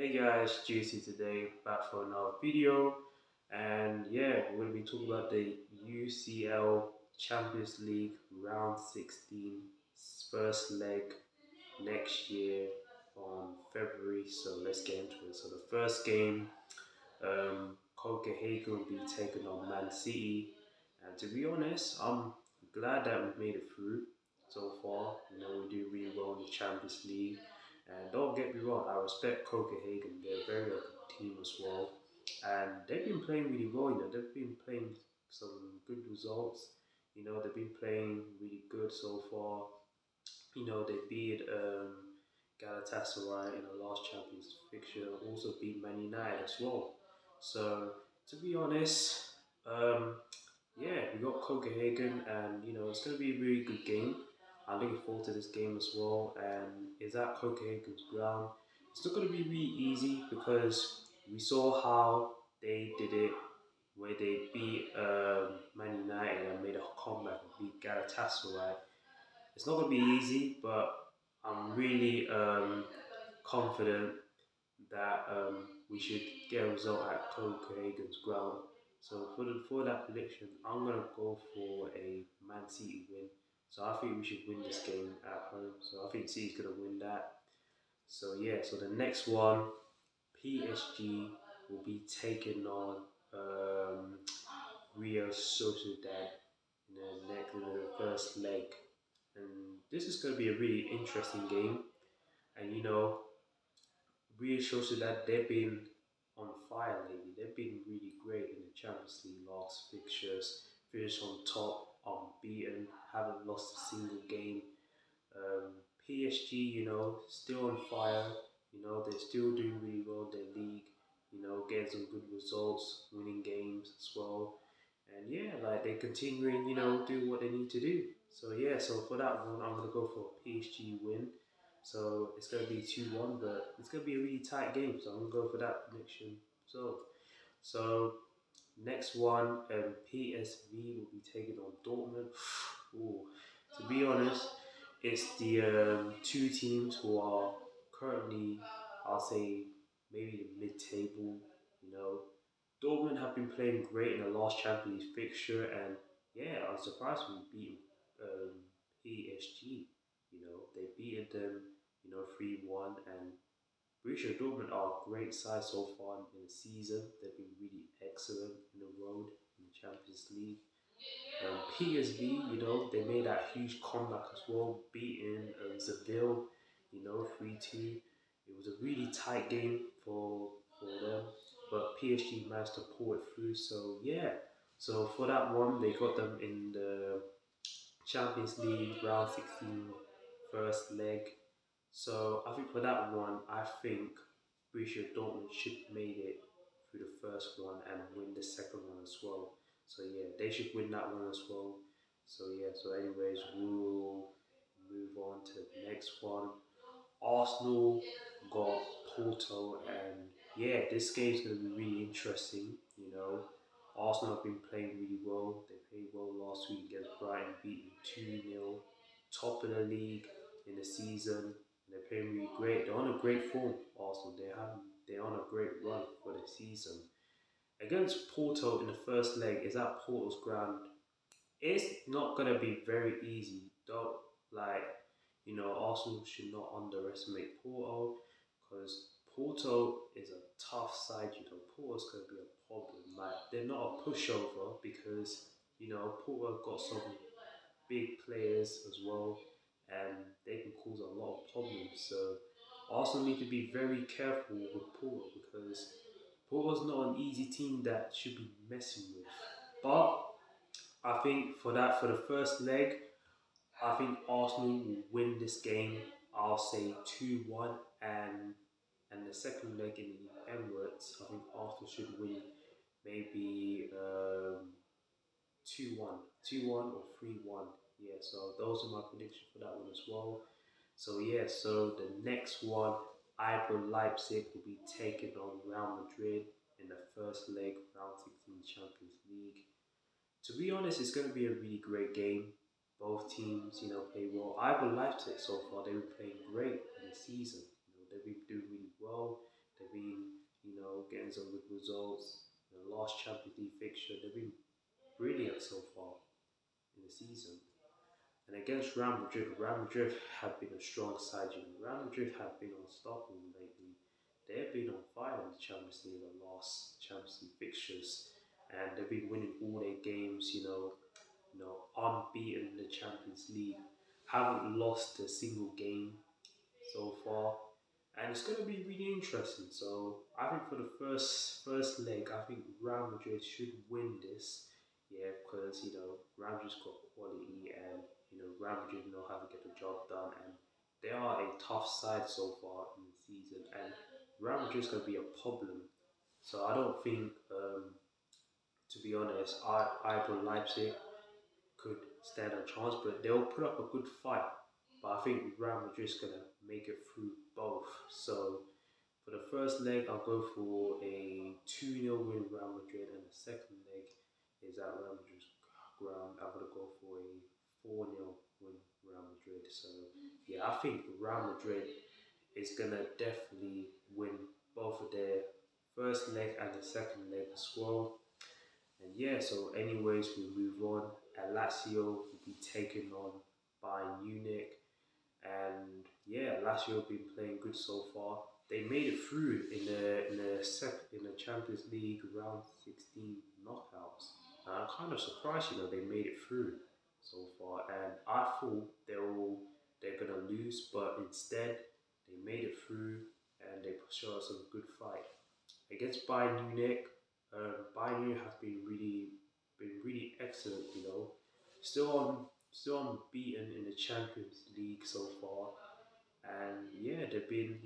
Hey guys, Juicy today, back for another video. And yeah, we're going to be talking about the UCL Champions League round 16 first leg next year on February. So let's get into it. So the first game, Copenhagen will be taking on Man City. And to be honest, I'm glad that we've made it through so far. We do really well in the Champions League. And don't get me wrong, I respect Copenhagen. They're a very good team as well. And they've been playing really well. They've been playing some good results. They've been playing really good so far. They beat Galatasaray in the last Champions fixture, also beat Man United as well. So, to be honest, um, yeah, we got Copenhagen, and it's going to be a really good game. I'm looking forward to this game as well. And is at Copenhagen's ground. It's not going to be really easy because we saw how they did it, where they beat Man United and made a comeback and beat Galatasaray. It's not going to be easy, but I'm really confident that we should get a result at Copenhagen's ground. So for that prediction, I'm gonna go for a Man City win. So I think we should win this game at home. So I think City's gonna win that. So yeah, so the next one, PSG will be taking on um, Real Sociedad in the first leg, and this is gonna be a really interesting game. And really shows you that they've been on fire lately. They've been really great in the Champions League last fixtures, finished on top, unbeaten, haven't lost a single game. PSG, still on fire. They're still doing really well in their league. Getting some good results, winning games as well. And yeah, like they're continuing, do what they need to do. So yeah, so for that one, I'm gonna go for a PSG win. So it's gonna be 2-1, but it's gonna be a really tight game. So I'm gonna go for that prediction. So next one, PSV will be taking on Dortmund. Ooh, to be honest, it's the two teams who are currently, I'll say, maybe the mid-table. You know, Dortmund have been playing great in the last Champions League fixture, and yeah, I'm surprised we beat PSG. They beat them, 3-1, and Borussia Dortmund are a great side so far in the season. They've been really excellent in the road in the Champions League. PSV, they made that huge comeback as well, beating Seville, 3-2. It was a really tight game for them, but PSG managed to pull it through. So yeah, so for that one, they got them in the Champions League round 16 first leg. So I think for that one, I think Borussia Dortmund should have made it through the first one and win the second one as well. So yeah, they should win that one as well. So yeah, so anyways, we'll move on to the next one. Arsenal got Porto, and yeah, this game's going to be really interesting. Arsenal have been playing really well. They played well last week against Brighton, beating 2-0, top of the league in the season. And they're playing really great. They're on a great form, Arsenal. They're on a great run for the season. Against Porto in the first leg is at Porto's ground. It's not gonna be very easy. Don't like Arsenal should not underestimate Porto because Porto is a tough side. Porto's gonna be a problem. Like they're not a pushover because Porto got some big players as well, and they can cause a lot of problems. So Arsenal need to be very careful with Porto because Porto's not an easy team that should be messing with. But I think for the first leg, I think Arsenal will win this game. I'll say 2-1, and the second leg in the Emirates, I think Arsenal should win maybe 2-1, 2-1 or 3-1. Yeah, so those are my predictions for that one as well. So yeah, so the next one, Iber Leipzig will be taking on Real Madrid in the first leg, round 16 Champions League. To be honest, it's going to be a really great game. Both teams, play well. Iber Leipzig so far, they've been playing great in the season. They've been doing really well. They've results. The last Champions League fixture, they've been brilliant so far in the season. And against Real Madrid have been a strong side. You know, Real Madrid have been unstoppable lately. They've been on fire in the Champions League, the last Champions League fixtures, and they've been winning all their games. Unbeaten in the Champions League, haven't lost a single game so far, and it's going to be really interesting. So I think for the first leg, I think Real Madrid should win this. Yeah, because Real Madrid's got quality, and Real Madrid know how to get the job done, and they are a tough side so far in the season, and Real Madrid's going to be a problem. So I don't think, to be honest, either Leipzig could stand a chance, but they'll put up a good fight. But I think Real Madrid's gonna make it through both. So for the first leg, I'll go for a 2-0 win Real Madrid, and the second leg is at Real Madrid's ground. I'm gonna go for a 4-0 win Real Madrid. So yeah, I think Real Madrid is gonna definitely win both of their first leg and the second leg as well. And yeah, so anyways, we move on. Lazio will be taking on Bayern Munich. And yeah, Lazio have been playing good so far. They made it through in the Champions League round 16 knockouts. And I'm kind of surprised, they made it through so far. And I thought they're gonna lose, but instead they made it through and they showed us a good fight against Bayern Munich. Bayern Munich has been really excellent. Still unbeaten in the Champions League so far, and yeah, they've been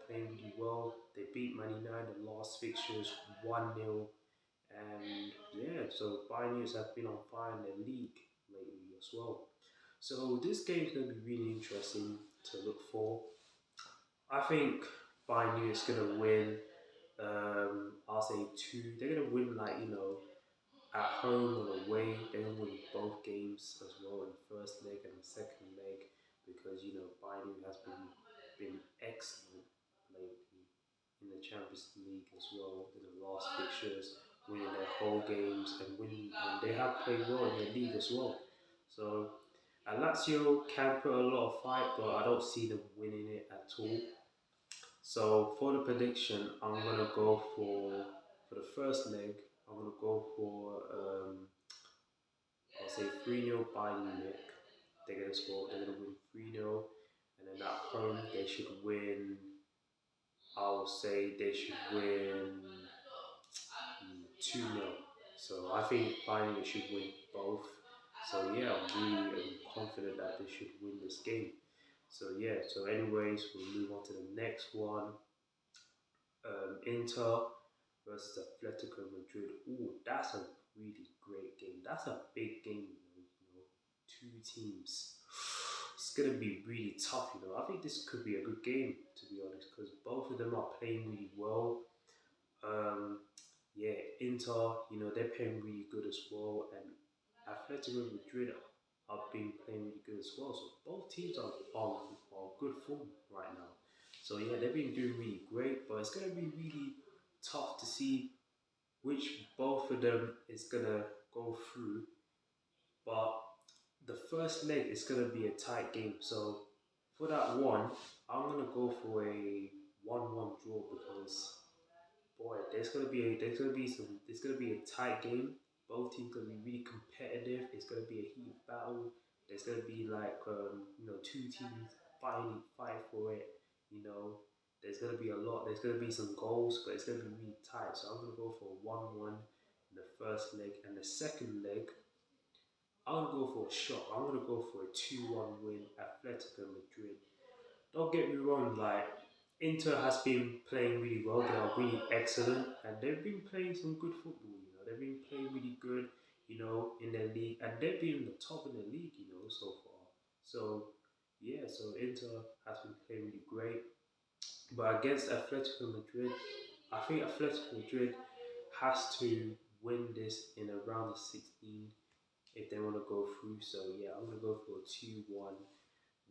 playing really well. They beat Man United in the last fixtures 1-0, and yeah, so Bayern Munich have been on fire in their league lately as well. So this game is going to be really interesting to look for. I think Bayern Munich is going to win. I'll say two. They're gonna win at home or away. They're gonna win both games as well in the first leg and the second leg because Bayern has been excellent lately in the Champions League as well in the last fixtures, winning their whole games and they have played well in the league as well. So Lazio can put a lot of fight, but I don't see them winning it at all. So for the prediction, I'm gonna go for the first leg. I'm gonna go for I'll say 3-0 Bayern Munich. They're gonna score. They're gonna win 3-0, and then at home they should win. I will say they should win 2-0. So I think Bayern Munich should win both. So yeah, I'm really confident that they should win this game. So yeah. So anyways, we'll move on to the next one. Inter versus Atletico Madrid. Ooh, that's a really great game. That's a big game, two teams. It's gonna be really tough. I think this could be a good game, to be honest, because both of them are playing really well. Um, yeah, Inter, they're playing really good as well, and Atletico Madrid have been playing really good as well. So both teams are good form right now. So yeah, they've been doing really great, but it's gonna be really tough to see which both of them is gonna go through. But the first leg is gonna be a tight game. So for that one, I'm gonna go for a 1-1 draw because boy, there's gonna be a tight game. Both teams gonna be really competitive. It's gonna be a heated battle. There's gonna be two teams fighting for it. You know, there's gonna be a lot. There's gonna be some goals, but it's gonna be really tight. So I'm gonna go for a 1-1 in the first leg, and the second leg, I'm gonna go for a shock. I'm gonna go for a 2-1 win. Atletico Madrid. Don't get me wrong, like Inter has been playing really well. They are really excellent, and they've been playing some good football. They've been playing really good. In their league, and they've been in the top of the league. So far. So yeah, so Inter has been playing really great, but against Atletico Madrid, I think Atletico Madrid has to win this in a round of 16 if they want to go through. So yeah, I'm gonna go for a 2-1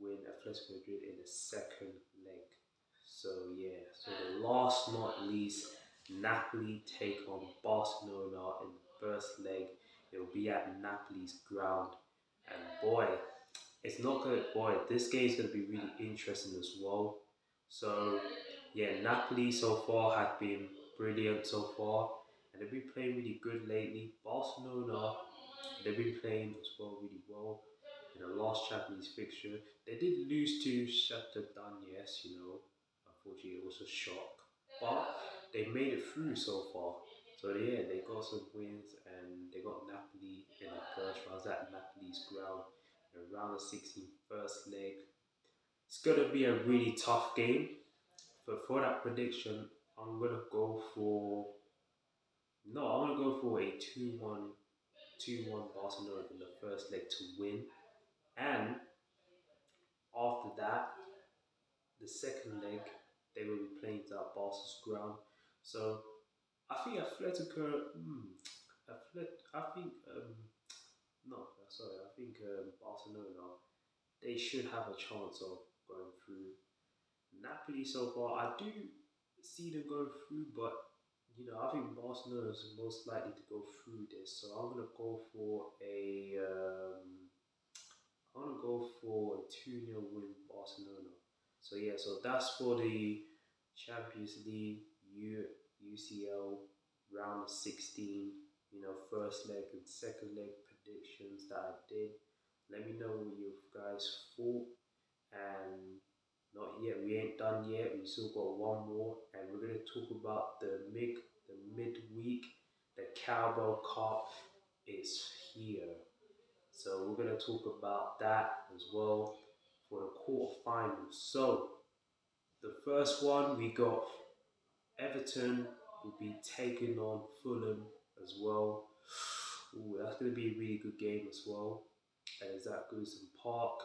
win Atletico Madrid in the second leg. So yeah, so the last not least, Napoli take on Barcelona in the first leg. It will be at Napoli's ground. And boy, it's not good. Boy, this game is going to be really interesting as well. So, yeah, Napoli so far have been brilliant so far, and they've been playing really good lately. Barcelona, they've been playing as well really well in the last Champions fixture. They did lose to Shakhtar Donetsk, unfortunately it was a shock, but they made it through so far. So yeah, they got some wins and they got Napoli in the first round. I was at Napoli's ground in round of 16, first leg. It's gonna be a really tough game. But for that prediction, I'm gonna go for no, I'm gonna go for a 2-1 2-1 Barcelona in the first leg to win. And after that, the second leg, they will be playing at Barca's ground. So I think Atletico, I think, no, sorry, I think Barcelona, they should have a chance of going through. Napoli so far, I do see them going through, but I think Barcelona is most likely to go through this. So I'm gonna go for a I want to go for a 2-0 win Barcelona. So yeah, so that's for the Champions League UCL round of 16, first leg and second leg predictions that I did. Let me know what you guys thought. And not yet, we ain't done yet. We still got one more, and we're gonna talk about the midweek. The Carabao Cup is here. So we're going to talk about that as well for the quarterfinals. So the first one we got Everton will be taking on Fulham as well. Ooh, that's going to be a really good game as well. And it's at Goodison Park.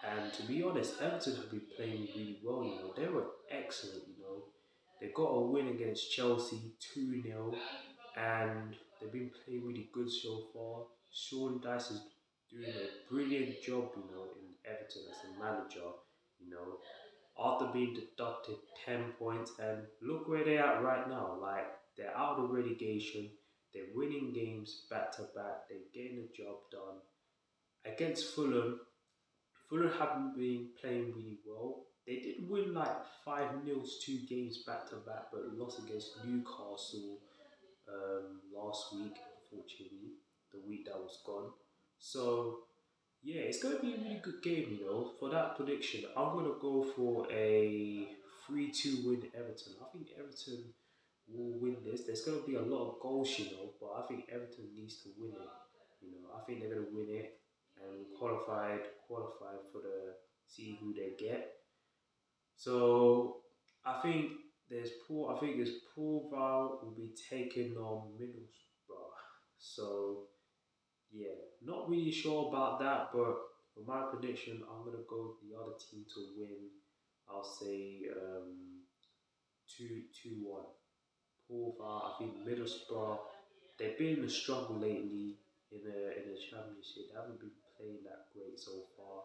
And to be honest, Everton have been playing really well. They were excellent. They got a win against Chelsea 2-0, and they've been playing really good so far. Sean Dyche is doing a brilliant job, in Everton as a manager. You know, after being deducted 10 points, and look where they're at right now. Like they're out of relegation. They're winning games back to back. They're getting the job done against Fulham. Fulham haven't been playing really well. They did win like 5-0 two games back to back, but lost against Newcastle last week, unfortunately, the week that was gone. So, yeah, it's going to be a really good game, For that prediction, I'm going to go for a 3-2 win Everton. I think Everton will win this. There's going to be a lot of goals, but I think Everton needs to win it. I think they're going to win it and qualified for the see who they get. So I think there's Paul Val will be taking on Middlesbrough. So yeah, not really sure about that, but for my prediction, I'm gonna go with the other team to win. I'll say 2-1. Paul Val, I think Middlesbrough. They've been in a struggle lately in the championship. They haven't been playing that great so far,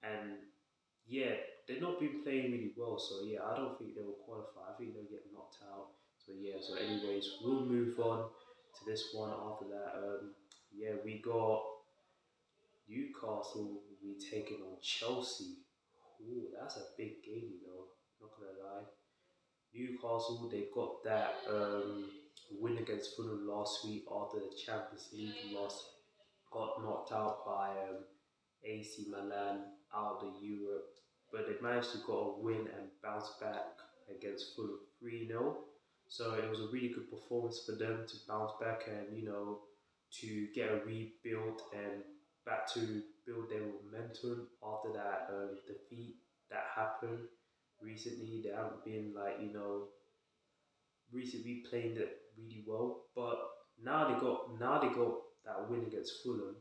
and yeah, they've not been playing really well. So yeah, I don't think they will qualify. I think they'll get knocked out. So yeah. So anyways, we'll move on to this one after that. Yeah, we got Newcastle will be taking on Chelsea. Ooh, that's a big game, Not gonna lie. Newcastle, they got that win against Fulham last week after the Champions League loss. Got knocked out by AC Milan out of the Europe, but they managed to get a win and bounce back against Fulham 3-0. So it was a really good performance for them to bounce back and to get a rebuild and back to build their momentum after that defeat that happened recently. They haven't been like recently playing it really well, but now they got that win against Fulham.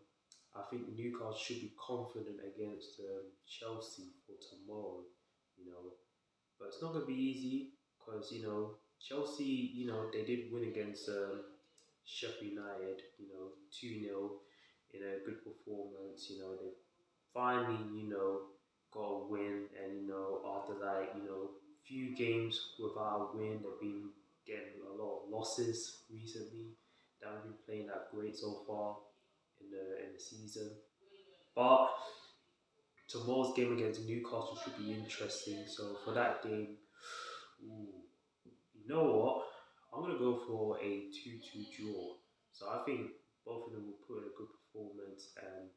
I think Newcastle should be confident against Chelsea for tomorrow. You know, but it's not going to be easy because Chelsea. They did win against Sheffield United. 2-0 in a good performance. They finally got a win, and after like few games without a win, they've been getting losses recently. They haven't been playing that great so far in the season. But tomorrow's game against Newcastle should be interesting. So for that game, ooh, you know what? I'm gonna go for a 2-2 draw. So I think both of them will put in a good performance, and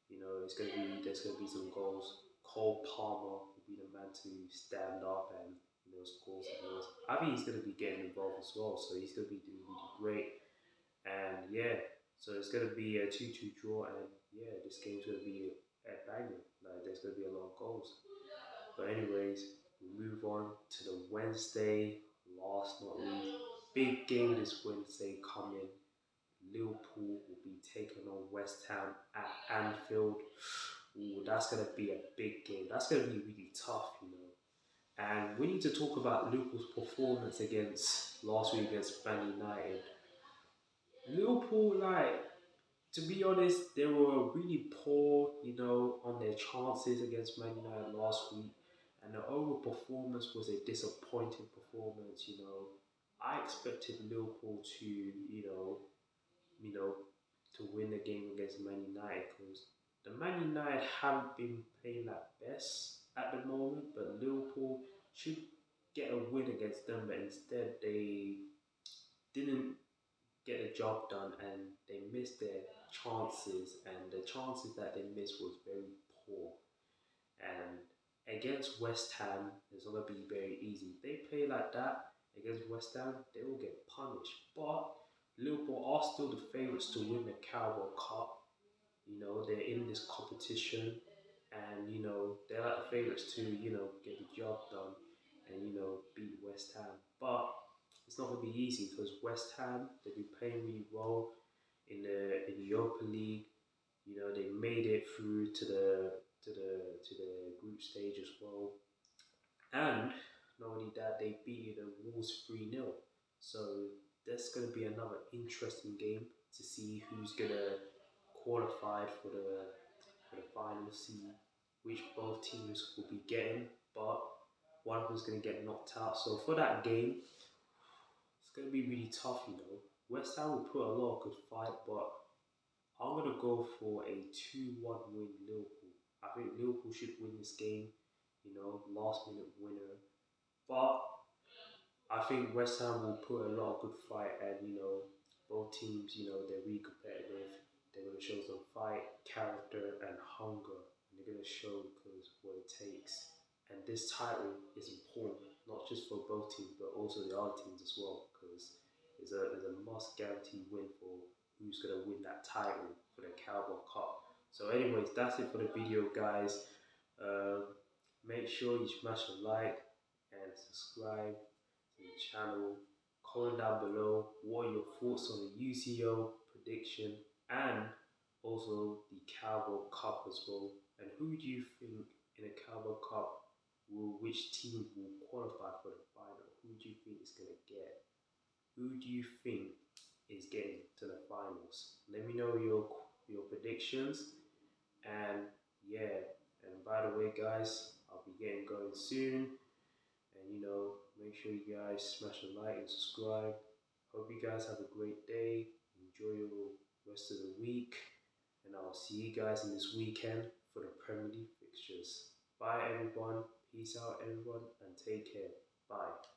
there's gonna be some goals. Cole Palmer will be the man to stand up and score some goals. I think he's gonna be getting involved as well, so he's gonna be doing really great. And yeah, so it's gonna be a 2-2 draw, and yeah, this game's gonna be a banger. Like there's gonna be a lot of goals. But anyways, we move on to the Wednesday. Last not least, big game this Wednesday coming. Liverpool will be taking on West Ham at Anfield. Ooh, that's gonna be a big game. That's gonna be really tough. And we need to talk about Liverpool's performance against last week against Man United. Liverpool, like, to be honest, they were really poor, on their chances against Man United last week, and the overall performance was a disappointing performance. I expected Liverpool to, you know, to win the game against Man United because the Man United haven't been playing that best at the moment, but Liverpool should get a win against them, but instead they didn't get the job done and they missed their chances, and the chances that they missed was very poor. And against West Ham, it's not gonna be very easy. If they play like that against West Ham, they will get punished. But Liverpool are still the favourites to win the Carabao Cup. They're in this competition, and they're like the favourites to get the job done and beat West Ham. But it's not gonna be easy because West Ham they've been playing really well in the Europa League. They made it through to the group stage as well, and not only that, they beat the Wolves 3-0. So that's going to be another interesting game to see who's going to qualify for the final, see which both teams will be getting, but one of them's going to get knocked out. So for that game, it's going to be really tough. West Ham will put a lot of good fight, but I'm going to go for a 2-1 win Liverpool. I think Liverpool should win this game, last minute winner. But I think West Ham will put a lot of good fight, and both teams, they're really competitive. They're going to show some fight, character, and hunger, and they're going to show because what it takes. And this title is important, not just for both teams, but also the other teams as well, because it's a must guarantee win for who's going to win that title for the Carabao Cup. So, anyways, that's it for the video, guys. Make sure you smash a like and subscribe to the channel. Comment down below what are your thoughts on the UCL prediction and also the Carabao Cup as well. And who do you think in the Carabao Cup which team will qualify for the final? Who do you think is going to get? Who do you think is getting to the finals? Let me know your predictions. And yeah, and by the way, guys, I'll be getting going soon. And make sure you guys smash a like and subscribe. Hope you guys have a great day. Enjoy your rest of the week. And I'll see you guys in this weekend for the Premier League fixtures. Bye everyone. Peace out everyone and take care. Bye.